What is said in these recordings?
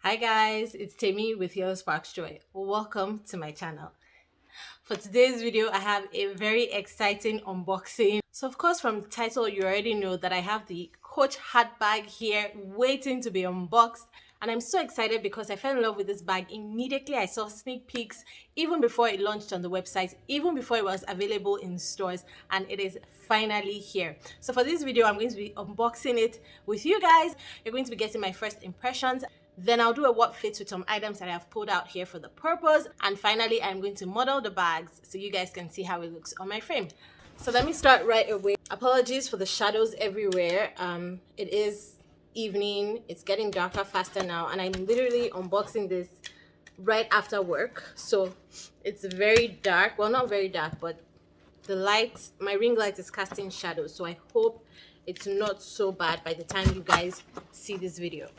Hi guys, it's Temi with YellowSparksJoy. Welcome to my channel. For today's video, I have a very exciting unboxing. So of course from the title, you already know that I have the Coach heart bag here waiting to be unboxed. And I'm so excited because I fell in love with this bag immediately. I saw sneak peeks even before it launched on the website, even before it was available in stores, and it is finally here. So for this video, I'm going to be unboxing it with you guys. You're going to be getting my first impressions. Then I'll do a what fits with some items that I have pulled out here for the purpose. And finally, I'm going to model the bags so you guys can see how it looks on my frame. So let me start right away. Apologies for the shadows everywhere. It is evening. It's getting darker faster now. And I'm literally unboxing this right after work. So it's very dark. Well, not very dark, but the lights, my ring light is casting shadows. So I hope it's not so bad by the time you guys see this video.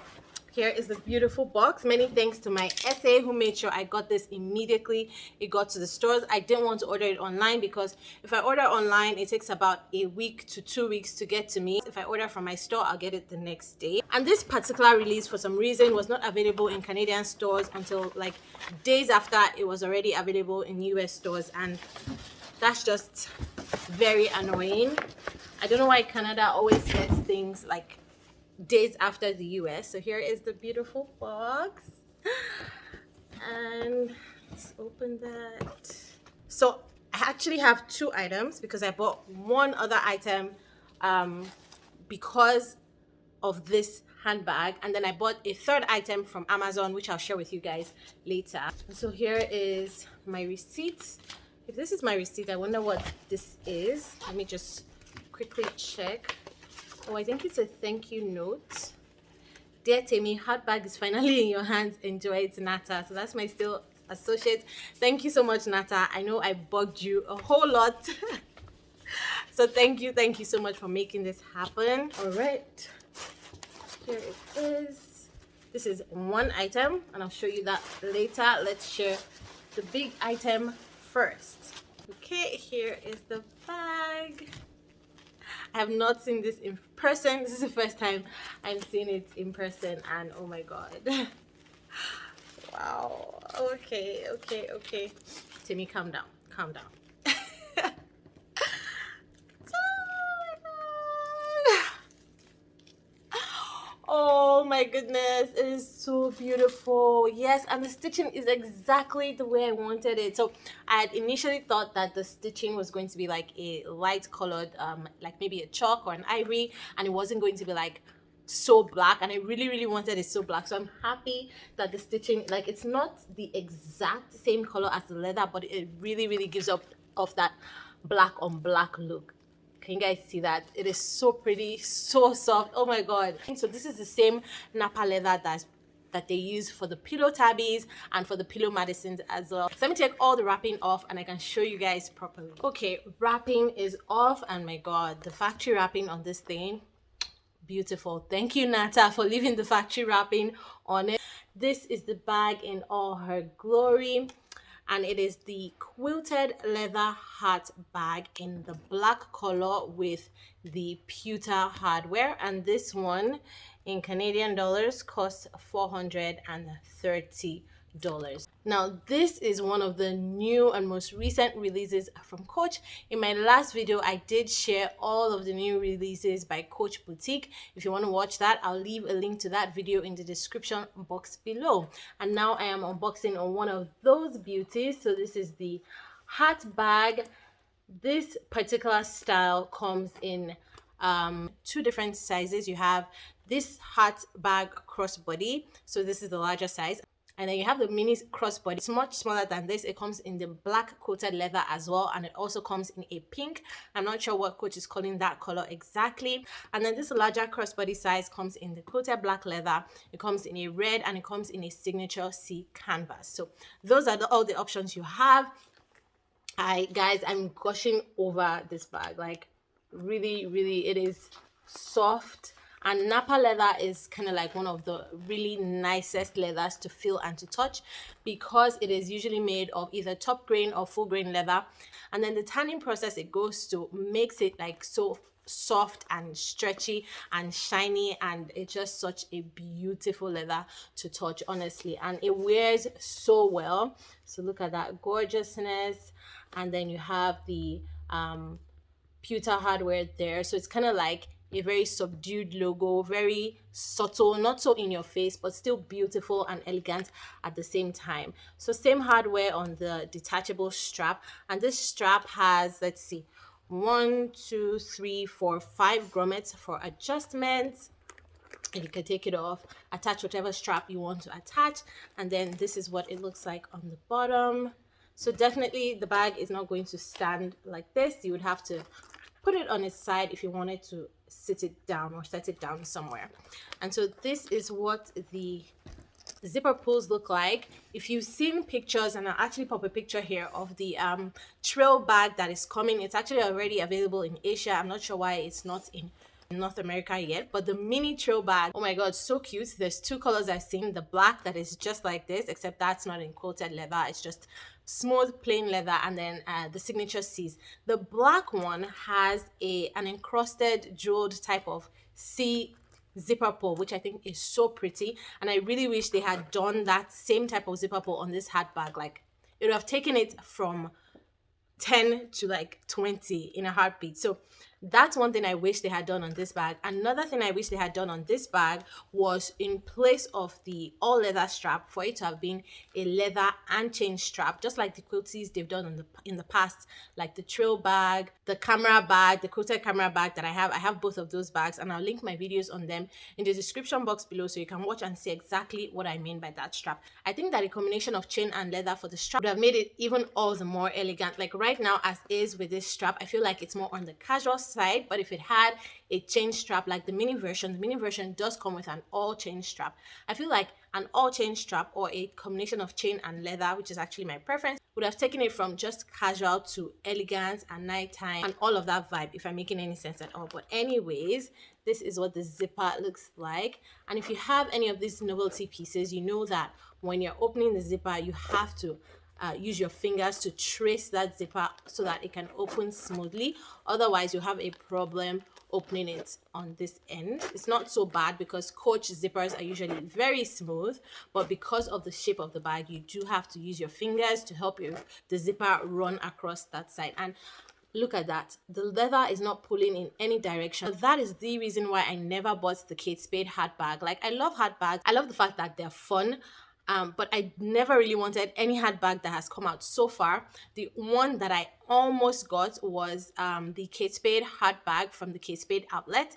Here is the beautiful box. Many thanks to my SA who made sure I got this immediately. It got to the stores. I didn't want to order it online because if I order online, it takes about a week to 2 weeks to get to me. If I order from my store, I'll get it the next day. And this particular release, for some reason, was not available in Canadian stores until like days after it was already available in US stores. And that's just very annoying. I don't know why Canada always gets things like days after the US. So here is the beautiful box, and let's open that. So I actually have two items because I bought one other item because of this handbag, and then I bought a third item from Amazon, which I'll share with you guys later. So here is my receipt. If this is my receipt, I wonder what this is. Let me just quickly check. Oh, I think it's a thank you note. Dear Temi, heart bag is finally in your hands. Enjoy it, Nata. So that's my still associate. Thank you so much, Nata. I know I bugged you a whole lot. So thank you so much for making this happen. All right, here it is. This is one item, and I'll show you that later. Let's share the big item first. Okay, here is the bag. I have not seen this in person. This is the first time I'm seeing it in person, and oh my god. Wow. Okay. Timmy, calm down. Calm down. Oh my goodness, it is so beautiful. Yes, and the stitching is exactly the way I wanted it. So I had initially thought that the stitching was going to be like a light colored like maybe a chalk or an ivory, and it wasn't going to be like so black, and I really wanted it so black. So I'm happy that the stitching, like, it's not the exact same color as the leather, but it really gives up of that black on black look. Can you guys see that? It is so pretty, so soft. Oh my god. So this is the same Napa leather that they use for the pillow tabbies and for the pillow medicines as well. So let me take all the wrapping off and I can show you guys properly. Okay, wrapping is off, and my god, the factory wrapping on this thing, beautiful. Thank you, Nata, for leaving the factory wrapping on it. This is the bag in all her glory, and it is the quilted leather heart bag in the black color with the pewter hardware, and this one in Canadian dollars costs $430. Now this is one of the new and most recent releases from Coach. In my last video, I did share all of the new releases by Coach Boutique. If you want to watch that, I'll leave a link to that video in the description box below. And now I am unboxing on one of those beauties. So this is the heart bag. This particular style comes in two different sizes. You have this heart bag crossbody, so this is the larger size, and then you have the mini crossbody. It's much smaller than this. It comes in the black coated leather as well, and it also comes in a pink. I'm not sure what Coach is calling that color exactly. And then this larger crossbody size comes in the coated black leather. It comes in a red, and it comes in a signature C canvas. So those are all the options you have. Guys, I'm gushing over this bag. Like, really, it is soft. And Napa leather is kind of like one of the really nicest leathers to feel and to touch, because it is usually made of either top grain or full grain leather. And then the tanning process it goes to makes it like so soft and stretchy and shiny, and it's just such a beautiful leather to touch, honestly, and it wears so well. So look at that gorgeousness. And then you have the pewter hardware there, so it's kind of like a very subdued logo, very subtle, not so in your face, but still beautiful and elegant at the same time. So same hardware on the detachable strap, and this strap has, let's see, 5 grommets for adjustments, and you can take it off, attach whatever strap you want to attach, and then this is what it looks like on the bottom. So definitely the bag is not going to stand like this. You would have to put it on its side if you wanted to sit it down or set it down somewhere. And so this is what the zipper pulls look like. If you've seen pictures, and I'll actually pop a picture here of the trail bag that is coming. It's actually already available in Asia. I'm not sure why it's not in North America yet, but the mini trail bag, oh my god, so cute. There's 2 colors I've seen. The black that is just like this, except that's not in quilted leather, it's just smooth plain leather, and then the signature C's. The black one has an encrusted jeweled type of C zipper pull, which I think is so pretty, and I really wish they had done that same type of zipper pull on this handbag. Like, it would have taken it from 10 to like 20 in a heartbeat. So that's one thing I wish they had done on this bag. Another thing I wish they had done on this bag was, in place of the all leather strap, for it to have been a leather and chain strap, just like the quilties they've done in the past, like the trail bag, the camera bag, the quilted camera bag that I have both of those bags, and I'll link my videos on them in the description box below, so you can watch and see exactly what I mean by that strap. I think that a combination of chain and leather for the strap would have made it even all the more elegant. Like right now, as is with this strap, I feel like it's more on the casual side, but if it had a chain strap like the mini version does come with an all chain strap. I feel like an all chain strap, or a combination of chain and leather, which is actually my preference, would have taken it from just casual to elegant and nighttime and all of that vibe, if I'm making any sense at all. But anyways, this is what the zipper looks like. And if you have any of these novelty pieces, you know that when you're opening the zipper, you have to use your fingers to trace that zipper so that it can open smoothly. Otherwise, you have a problem opening it on this end. It's not so bad because Coach zippers are usually very smooth, but because of the shape of the bag, you do have to use your fingers to help the zipper run across that side. And look at that, the leather is not pulling in any direction. That is the reason why I never bought the Kate Spade handbag. Like, I love handbags, I love the fact that they're fun, but I never really wanted any handbag that has come out so far. The one that I almost got was the Kate Spade handbag from the Kate Spade outlet,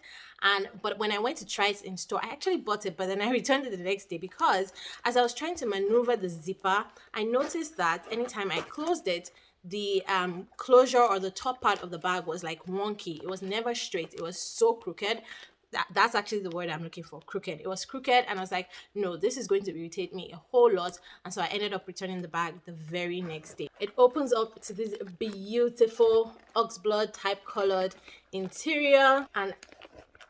but when I went to try it in store, I actually bought it, but then I returned it the next day because as I was trying to maneuver the zipper, I noticed that anytime I closed it, the closure or the top part of the bag was like wonky. It was never straight. It was so crooked. That's actually the word I'm looking for, crooked. It was crooked, and I was like, no, this is going to irritate me a whole lot. And so I ended up returning the bag the very next day. It opens up to this beautiful oxblood type colored interior, and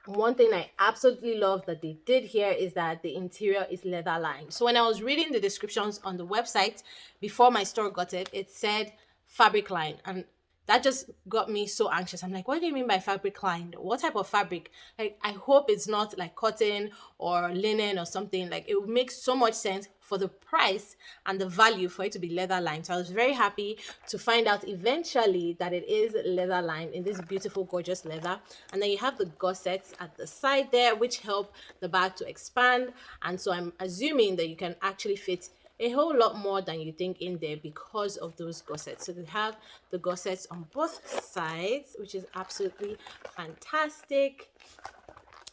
one thing I absolutely love that they did here is that the interior is leather lined. So when I was reading the descriptions on the website before my store got it, it said fabric lined, and that just got me so anxious. I'm like, what do you mean by fabric lined? What type of fabric? Like, I hope it's not like cotton or linen or something. Like, it would make so much sense for the price and the value for it to be leather lined. So I was very happy to find out eventually that it is leather lined in this beautiful, gorgeous leather. And then you have the gussets at the side there, which help the bag to expand. And so I'm assuming that you can actually fit a whole lot more than you think in there because of those gussets. So they have the gussets on both sides, which is absolutely fantastic.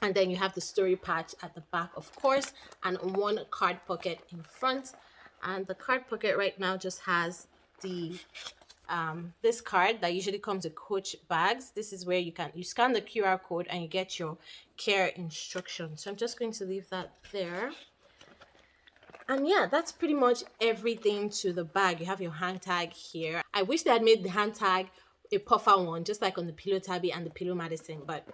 And then you have the story patch at the back, of course, and one card pocket in front. And the card pocket right now just has the this card that usually comes with Coach bags. This is where you scan the QR code and you get your care instructions. So I'm just going to leave that there. And yeah, that's pretty much everything to the bag. You have your hand tag here. I wish they had made the hand tag a puffer one, just like on the Pillow Tabby and the Pillow Madison. But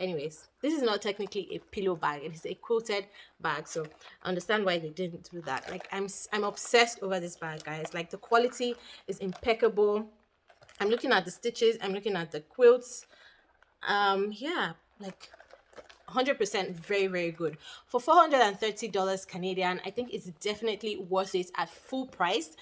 anyways, this is not technically a pillow bag. It is a quilted bag. So I understand why they didn't do that. Like, I'm obsessed over this bag, guys. Like, the quality is impeccable. I'm looking at the stitches. I'm looking at the quilts. Yeah, like 100% very, very good. For $430 Canadian, I think it's definitely worth it at full price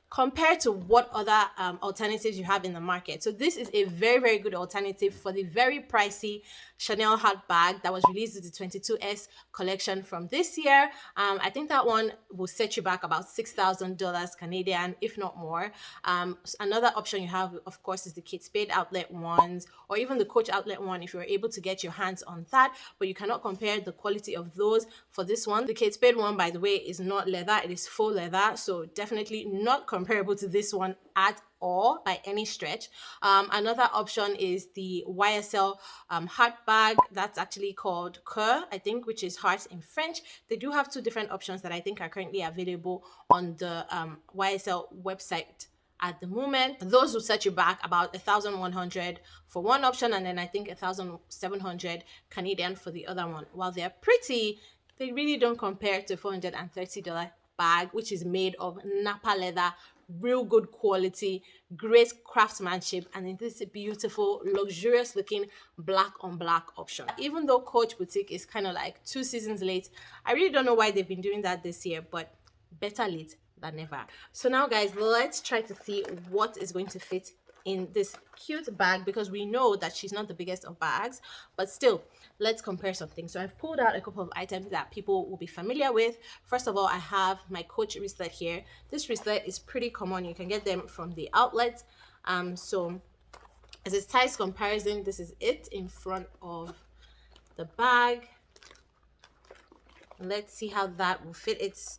compared to what other alternatives you have in the market. So this is a very, very good alternative for the very pricey Chanel heart bag that was released with the 22S collection from this year. I think that one will set you back about $6,000 Canadian, if not more. Another option you have, of course, is the Kate Spade outlet ones, or even the Coach outlet one if you're able to get your hands on that, but you cannot compare the quality of those for this one. The Kate Spade one, by the way, is not leather, it is faux leather, so definitely not comparable to this one at all by any stretch. Another option is the YSL heart bag. That's actually called Cœur, I think, which is heart in French. They do have two different options that I think are currently available on the YSL website at the moment. Those will set you back about 1,100 for one option, and then I think 1,700 Canadian for the other one. While they're pretty, they really don't compare to $430 bag, which is made of Napa leather, real good quality, great craftsmanship, and in this beautiful, luxurious looking black on black option. Even though Coach Boutique is kind of like 2 seasons late, I really don't know why they've been doing that this year, but better late than never. So now guys, let's try to see what is going to fit in this cute bag, because we know that she's not the biggest of bags, but still, let's compare something. So I've pulled out a couple of items that people will be familiar with. First of all, I have my Coach wristlet here. This wristlet is pretty common. You can get them from the outlet. So as a size comparison, this is it in front of the bag. Let's see how that will fit. It's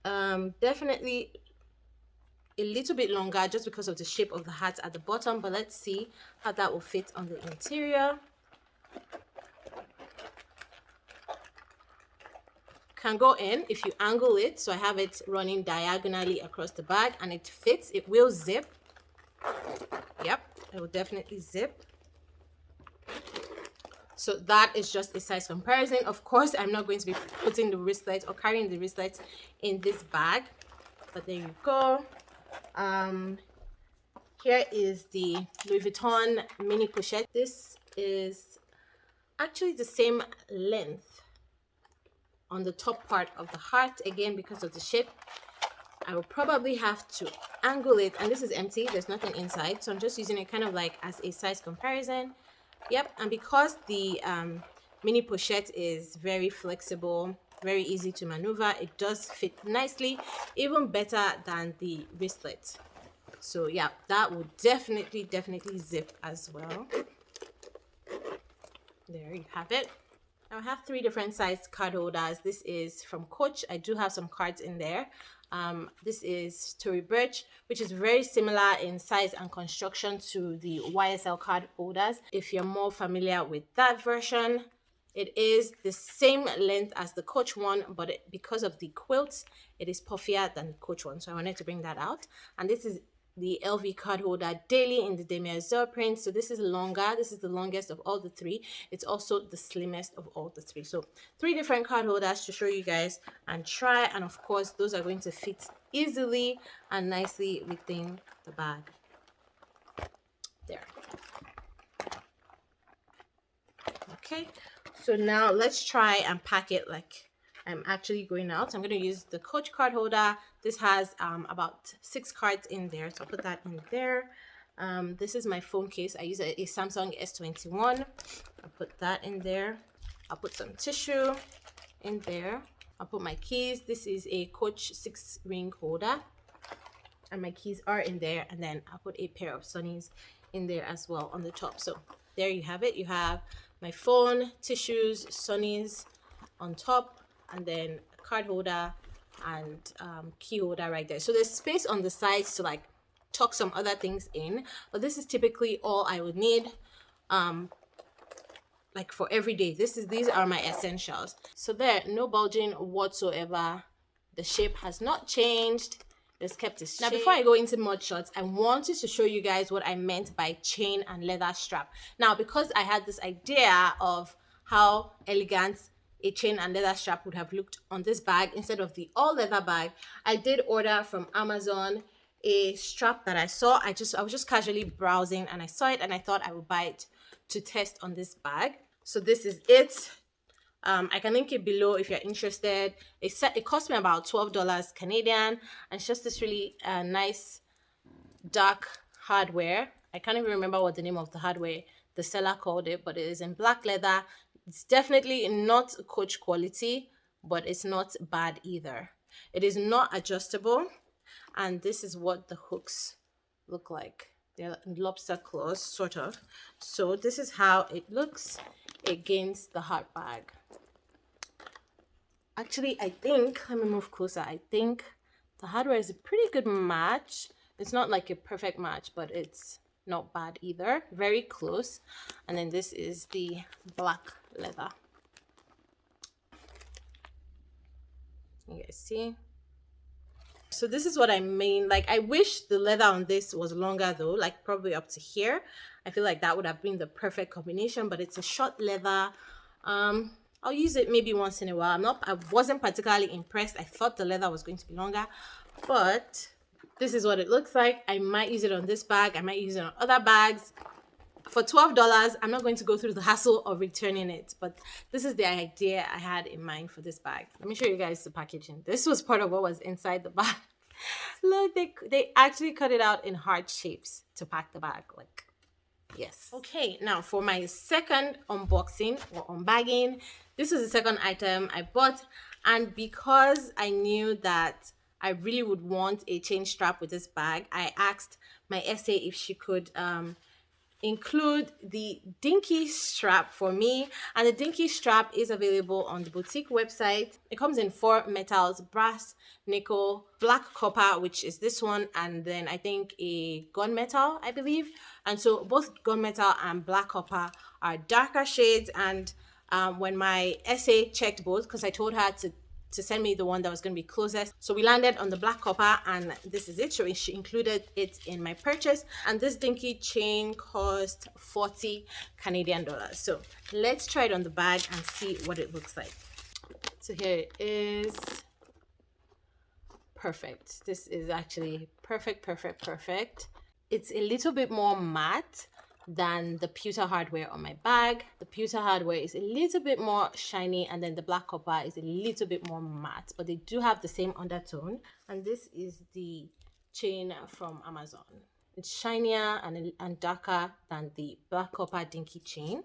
definitely a little bit longer just because of the shape of the hat at the bottom, but let's see how that will fit on the interior. Can go in if you angle it, so I have it running diagonally across the bag and it fits. It will zip. Yep, it will definitely zip. So that is just a size comparison. Of course, I'm not going to be putting the wristlet or carrying the wristlet in this bag, but there you go. Here is the Louis Vuitton mini pochette. This is actually the same length on the top part of the heart. Again, because of the shape, I will probably have to angle it, and this is empty, there's nothing inside, so I'm just using it kind of like as a size comparison. Yep, and because the mini pochette is very flexible, very easy to maneuver, it does fit nicely, even better than the wristlet. So yeah, that will definitely zip as well. There you have it. Now I have 3 different size card holders. This is from Coach. I do have some cards in there. This is Tory Burch, which is very similar in size and construction to the YSL card holders. If you're more familiar with that version, it is the same length as the Coach one, but because of the quilts, it is puffier than the Coach one. So I wanted to bring that out. And this is the LV card holder daily in the demi-azur print. So this is longer. This is the longest of all the 3. It's also the slimmest of all the 3. So 3 different card holders to show you guys and try. And of course, those are going to fit easily and nicely within the bag. There. Okay, so now let's try and pack it like I'm actually going out. I'm going to use the Coach card holder. This has about 6 cards in there, so I'll put that in there. This is my phone case. I use a Samsung S21. I'll put that in there. I'll put some tissue in there. I'll put my keys. This is a Coach 6-ring holder, and my keys are in there. And then I'll put a pair of sunnies in there as well on the top. So there you have it. You have my phone, tissues, sunnies on top, and then a card holder and key holder right there. So there's space on the sides to like tuck some other things in, but this is typically all I would need like for every day. These are my essentials. So there, no bulging whatsoever. The shape has not changed. It's kept its shape. Now before I go into mod shots, I wanted to show you guys what I meant by chain and leather strap. Now because I had this idea of how elegant a chain and leather strap would have looked on this bag instead of the all leather bag, I did order from Amazon a strap that I saw. I was just casually browsing and I saw it and I thought I would buy it to test on this bag. So this is it. I can link it below if you're interested. It cost me about $12 Canadian, and it's just this really nice dark hardware. I can't even remember what the name of the hardware the seller called it, but it is in black leather. It's definitely not Coach quality, but it's not bad either. It is not adjustable, and this is what the hooks look like. They're lobster claws, sort of. So this is how it looks against the heart bag. Actually, I think, let me move closer. I think the hardware is a pretty good match. It's not like a perfect match, but it's not bad either. Very close. And then this is the black leather. You guys see? So this is what I mean. Like, I wish the leather on this was longer though, like probably up to here. I feel like that would have been the perfect combination, but it's a short leather. I'll use it maybe once in a while. I wasn't particularly impressed. I thought the leather was going to be longer, but this is what it looks like. I might use it on this bag. I might use it on other bags. For $12, I'm not going to go through the hassle of returning it, but this is the idea I had in mind for this bag. Let me show you guys the packaging. This was part of what was inside the bag. Look, they actually cut it out in heart shapes to pack the bag. Like, yes. Okay, now for my second unboxing or unbagging, this is the second item I bought, and because I knew that I really would want a chain strap with this bag, I asked my SA if she could include the dinky strap for me, and the dinky strap is available on the boutique website. It comes in 4 metals: brass, nickel, black copper, which is this one, and then I think a gunmetal, I believe. And so both gunmetal and black copper are darker shades, and when my SA checked both, because I told her to send me the one that was going to be closest, so we landed on the black copper, and this is it. So she included it in my purchase, and this dinky chain cost 40 Canadian dollars. So let's try it on the bag and see what it looks like. So here it is. Perfect. This is actually perfect. It's a little bit more matte than the pewter hardware on my bag. The pewter hardware is a little bit more shiny, and then the black copper is a little bit more matte, but they do have the same undertone. And this is the chain from Amazon. It's shinier and darker than the black copper dinky chain.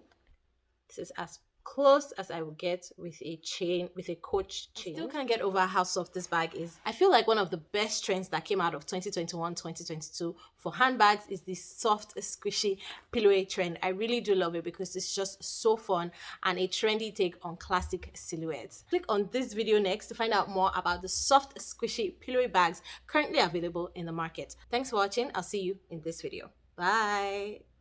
This is as close as I will get with a chain, with a Coach chain. I still can't get over how soft this bag is. I feel like one of the best trends that came out of 2021, 2022 for handbags is this soft, squishy pillowy trend. I really do love it because it's just so fun and a trendy take on classic silhouettes. Click on this video next to find out more about the soft, squishy pillowy bags currently available in the market. Thanks for watching. I'll see you in this video. Bye.